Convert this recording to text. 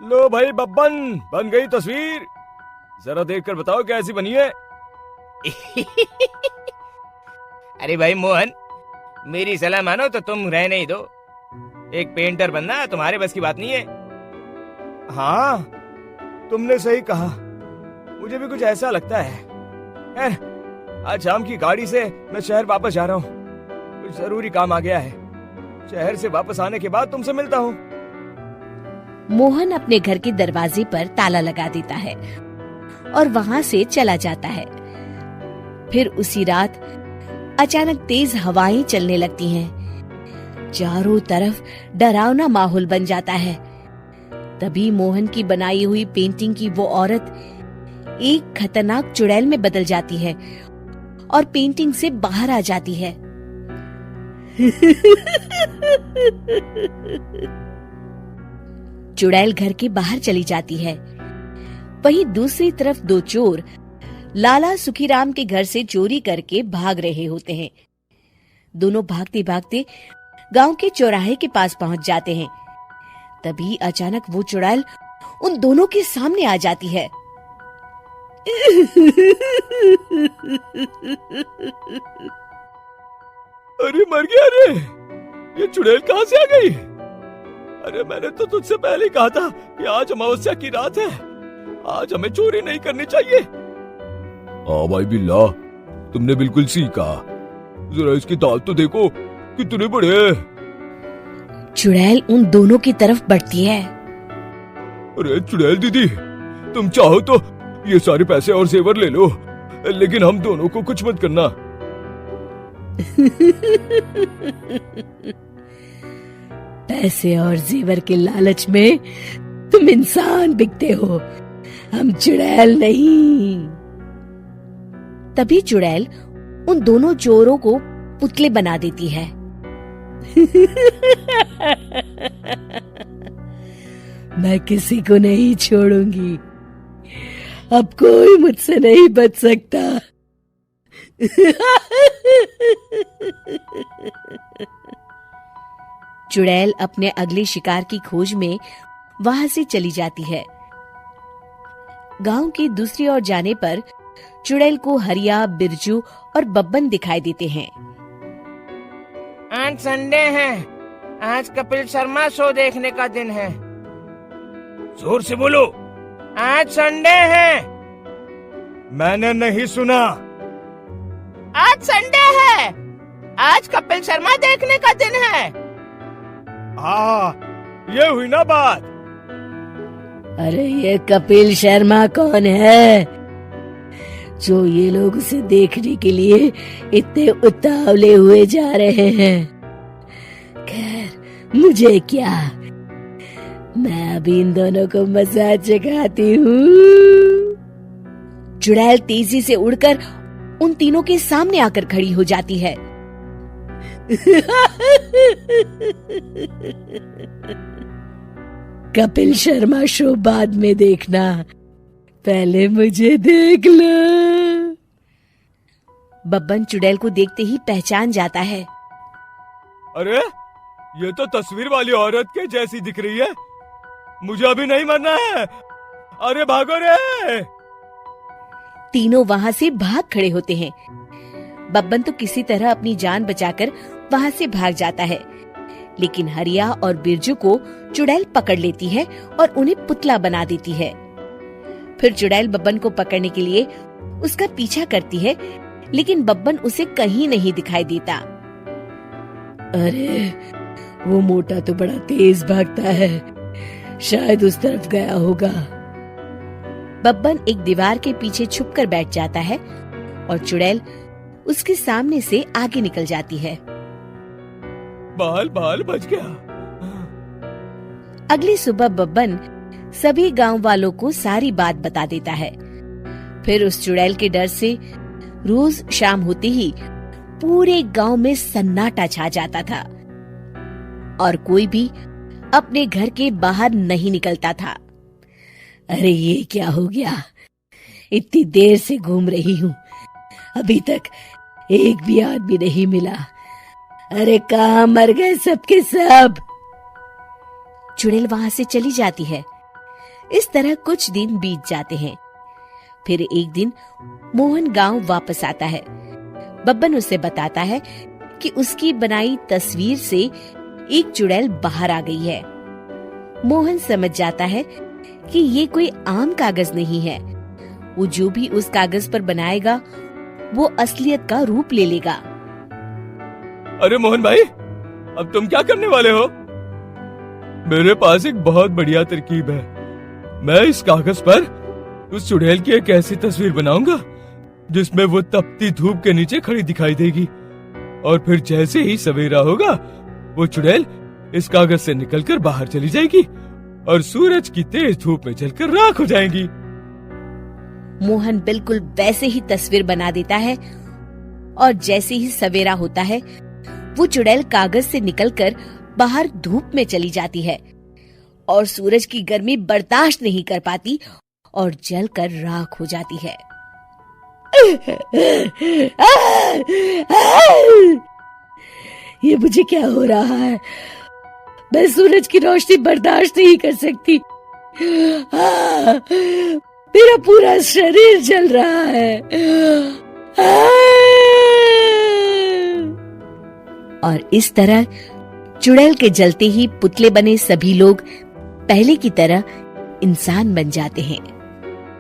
लो भाई बब्बन, बन गई तस्वीर। जरा देखकर बताओ कैसी बनी है। अरे भाई मोहन, मेरी सलाह मानो तो तुम रहने ही दो। एक पेंटर बनना तुम्हारे बस की बात नहीं है। हाँ, तुमने सही कहा, मुझे भी कुछ ऐसा लगता है। खैर, आज शाम की गाड़ी से मैं शहर वापस जा रहा हूँ। कुछ जरूरी काम आ गया है। शहर से वापस आने के बाद तुमसे मिलता हूँ। मोहन अपने घर के दरवाजे पर ताला लगा देता है और वहाँ से चला जाता है। फिर उसी रात अचानक तेज हवाएं चलने लगती हैं। चारों तरफ डरावना माहौल बन जाता है। तभी मोहन की बनाई हुई पेंटिंग की वो औरत एक खतरनाक चुड़ैल में बदल जाती है और पेंटिंग से बाहर आ जाती है। चुड़ैल घर के बाहर चली जाती है। वहीं दूसरी तरफ दो चोर लाला सुखीराम के घर से चोरी करके भाग रहे होते हैं। दोनों भागते भागते गांव के चौराहे के पास पहुंच जाते हैं। तभी अचानक वो चुड़ैल उन दोनों के सामने आ जाती है। अरे मर गया रे, ये चुड़ैल कहाँ से आ गई? अरे मैंने तो तुझसे पहले ही कहा था कि आज अमावस्या की रात है, आज हमें चोरी नहीं करनी चाहिए। हाँ भाई बिल्ला, तुमने बिल्कुल सही कहा। जरा इसके दांत तो देखो कितने बड़े हैं। चुड़ैल उन दोनों की तरफ बढ़ती है। अरे चुड़ैल दीदी, तुम चाहो तो ये सारे पैसे और जेवर ले लो, लेकिन हम दोनों को कुछ मत करना। पैसे और जेवर के लालच में तुम इंसान बिकते हो, हम चुड़ैल नहीं। तभी चुड़ैल उन दोनों चोरों को पुतले बना देती है। मैं किसी को नहीं छोड़ूंगी, अब कोई मुझसे नहीं बच सकता। चुड़ैल अपने अगले शिकार की खोज में वहां से चली जाती है। गांव की दूसरी ओर जाने पर चुड़ैल को हरिया, बिरजू और बब्बन दिखाई देते हैं। आज संडे है, आज कपिल शर्मा शो देखने का दिन है। जोर से बोलो। आज संडे है। मैंने नहीं सुना। आज संडे है, आज कपिल शर्मा देखने का दिन है। हाँ, ये हुई ना बात। अरे ये कपिल शर्मा कौन है जो ये लोग उसे देखने के लिए इतने उतावले हुए जा रहे हैं? खैर मुझे क्या, मैं अभी इन दोनों को मजा चखाती हूँ। चुड़ैल तेजी से उड़कर उन तीनों के सामने आकर खड़ी हो जाती है। कपिल शर्मा शो बाद में देखना, पहले मुझे देख लो। बब्बन चुड़ैल को देखते ही पहचान जाता है। अरे ये तो तस्वीर वाली औरत के जैसी दिख रही है, मुझे अभी नहीं मरना है। अरे भागो रे। तीनों वहां से भाग खड़े होते हैं। बब्बन तो किसी तरह अपनी जान बचाकर वहां से भाग जाता है, लेकिन हरिया और बिरजू को चुड़ैल पकड़ लेती है और उन्हें पुतला बना देती है। फिर चुड़ैल बब्बन को पकड़ने के लिए उसका पीछा करती है, लेकिन बब्बन उसे कहीं नहीं दिखाई देता। अरे वो मोटा तो बड़ा तेज भागता है, शायद उस तरफ गया होगा। बब्बन एक दीवार के पीछे छुपकर बैठ जाता है और चुड़ैल उसके सामने से आगे निकल जाती है। बाल बाल बच गया। अगली सुबह बब्बन सभी गांव वालों को सारी बात बता देता है। फिर उस चुड़ैल के डर से रोज शाम होते ही पूरे गांव में सन्नाटा छा जाता था और कोई भी अपने घर के बाहर नहीं निकलता था। अरे ये क्या हो गया, इतनी देर से घूम रही हूँ, अभी तक एक भी आदमी नहीं मिला। अरे कहाँ मर गए सबके सब। चुड़ैल वहां से चली जाती है, इस तरह कुछ दिन बीत जाते हैं। फिर एक दिन मोहन गांव वापस आता है। बब्बन उसे बताता है कि उसकी बनाई तस्वीर से एक चुड़ैल बाहर आ गई है। मोहन समझ जाता है कि ये कोई आम कागज नहीं है। वो जो भी उस कागज पर बनाएगा वो असलियत का रूप ले लेगा। अरे मोहन भाई, अब तुम क्या करने वाले हो? मेरे पास एक बहुत बढ़िया तरकीब है। मैं इस कागज पर उस चुड़ैल की एक ऐसी तस्वीर बनाऊंगा जिसमें वो तपती धूप के नीचे खड़ी दिखाई देगी, और फिर जैसे ही सवेरा होगा वो चुड़ैल इस कागज से निकलकर बाहर चली जाएगी और सूरज की तेज धूप में जलकर राख हो जाएंगी। मोहन बिल्कुल वैसे ही तस्वीर बना देता है और जैसे ही सवेरा होता है वो चुड़ैल कागज से निकलकर बाहर धूप में चली जाती है और सूरज की गर्मी बर्दाश्त नहीं कर पाती और जलकर राख हो जाती है। ये मुझे क्या हो रहा है? मैं सूरज की रोशनी बर्दाश्त नहीं कर सकती। मेरा पूरा शरीर जल रहा है। और इस तरह चुड़ैल के जलते ही पुतले बने सभी लोग पहले की तरह इंसान बन जाते हैं।